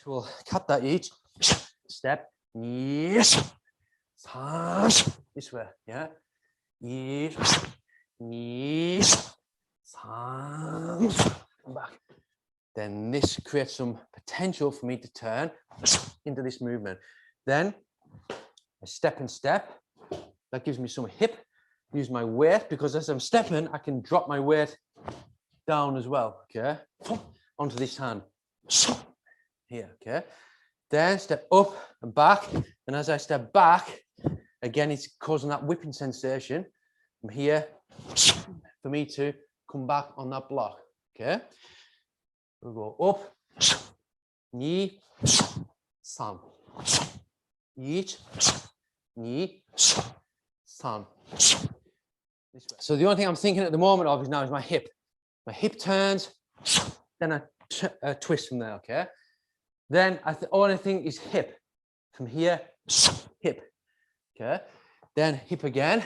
actual Kata Ichi, step, yes, this way, yeah, yes, back. Then this creates some potential for me to turn into this movement. Then a step and step, that gives me some hip, use my weight, because as I'm stepping, I can drop my weight down as well, okay, onto this hand, here, okay. Then step up and back, and as I step back, again, it's causing that whipping sensation from here for me to come back on that block, okay. We'll go up, knee, san, each, knee, san. So the only thing I'm thinking at the moment of is now is my hip. My hip turns, then I twist from there, okay? Then only thing is hip. From here, hip, okay? Then hip again,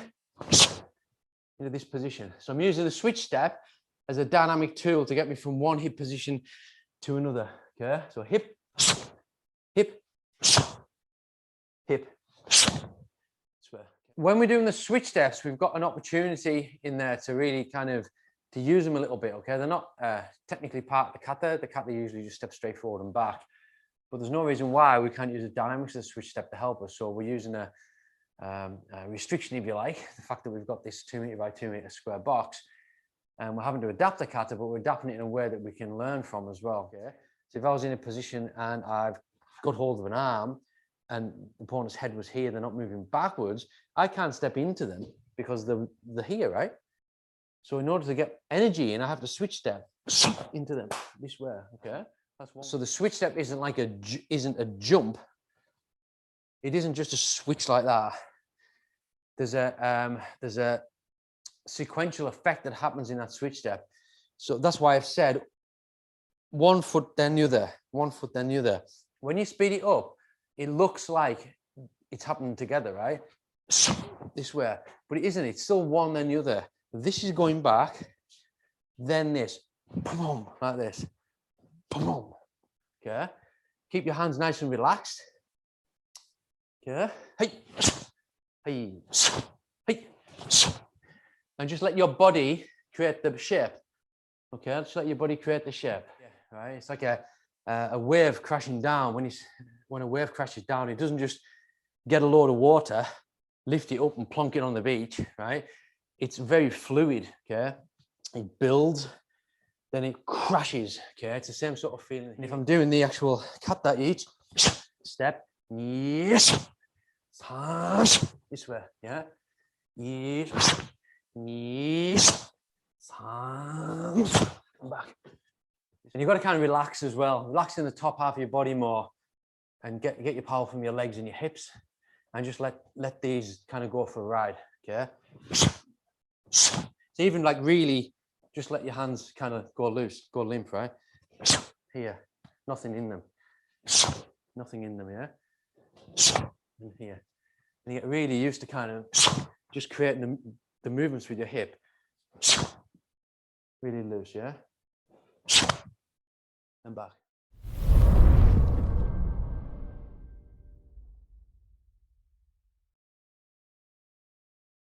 into this position. So I'm using the switch step as a dynamic tool to get me from one hip position to another, okay? So hip, hip, hip. When we're doing the switch steps, we've got an opportunity in there to really kind of to use them a little bit, okay? They're not technically part of the kata. The kata usually just steps straight forward and back, but there's no reason why we can't use the dynamics of the switch step to help us. So we're using a restriction, if you like, the fact that we've got this 2 meter by 2 meter square box, and we're having to adapt the kata, but we're adapting it in a way that we can learn from as well, okay? So if I was in a position and I've got hold of an arm and the opponent's head was here, they're not moving backwards, I can't step into them because they're here, right? So in order to get energy in, I have to switch step into them this way, okay? That's one. So the switch step isn't like isn't a jump. It isn't just a switch like that. There's a sequential effect that happens in that switch step. So that's why I've said 1 foot, then the other, 1 foot, then the other. When you speed it up, it looks like it's happening together, right? This way, but it isn't. It's still one, then the other. This is going back, then this, boom, like this, boom. Okay. Keep your hands nice and relaxed. Okay. Hey, hey, hey, and just let your body create the shape. Okay, just let your body create the shape. Yeah, right. It's like a wave crashing down. When a wave crashes down, it doesn't just get a load of water, lift it up and plonk it on the beach, right? It's very fluid, okay? It builds, then it crashes, okay? It's the same sort of feeling. And if I'm doing the actual Kata Ichi step, yes, this way, yeah? Yes, yes, back. And you've got to kind of relax as well. Relax in the top half of your body more and get your power from your legs and your hips, and just let these kind of go for a ride, okay? So even like really just let your hands kind of go loose, go limp, right? Here, nothing in them. Nothing in them, yeah? And here. And you get really used to kind of just creating the movements with your hip. Really loose, yeah? And back.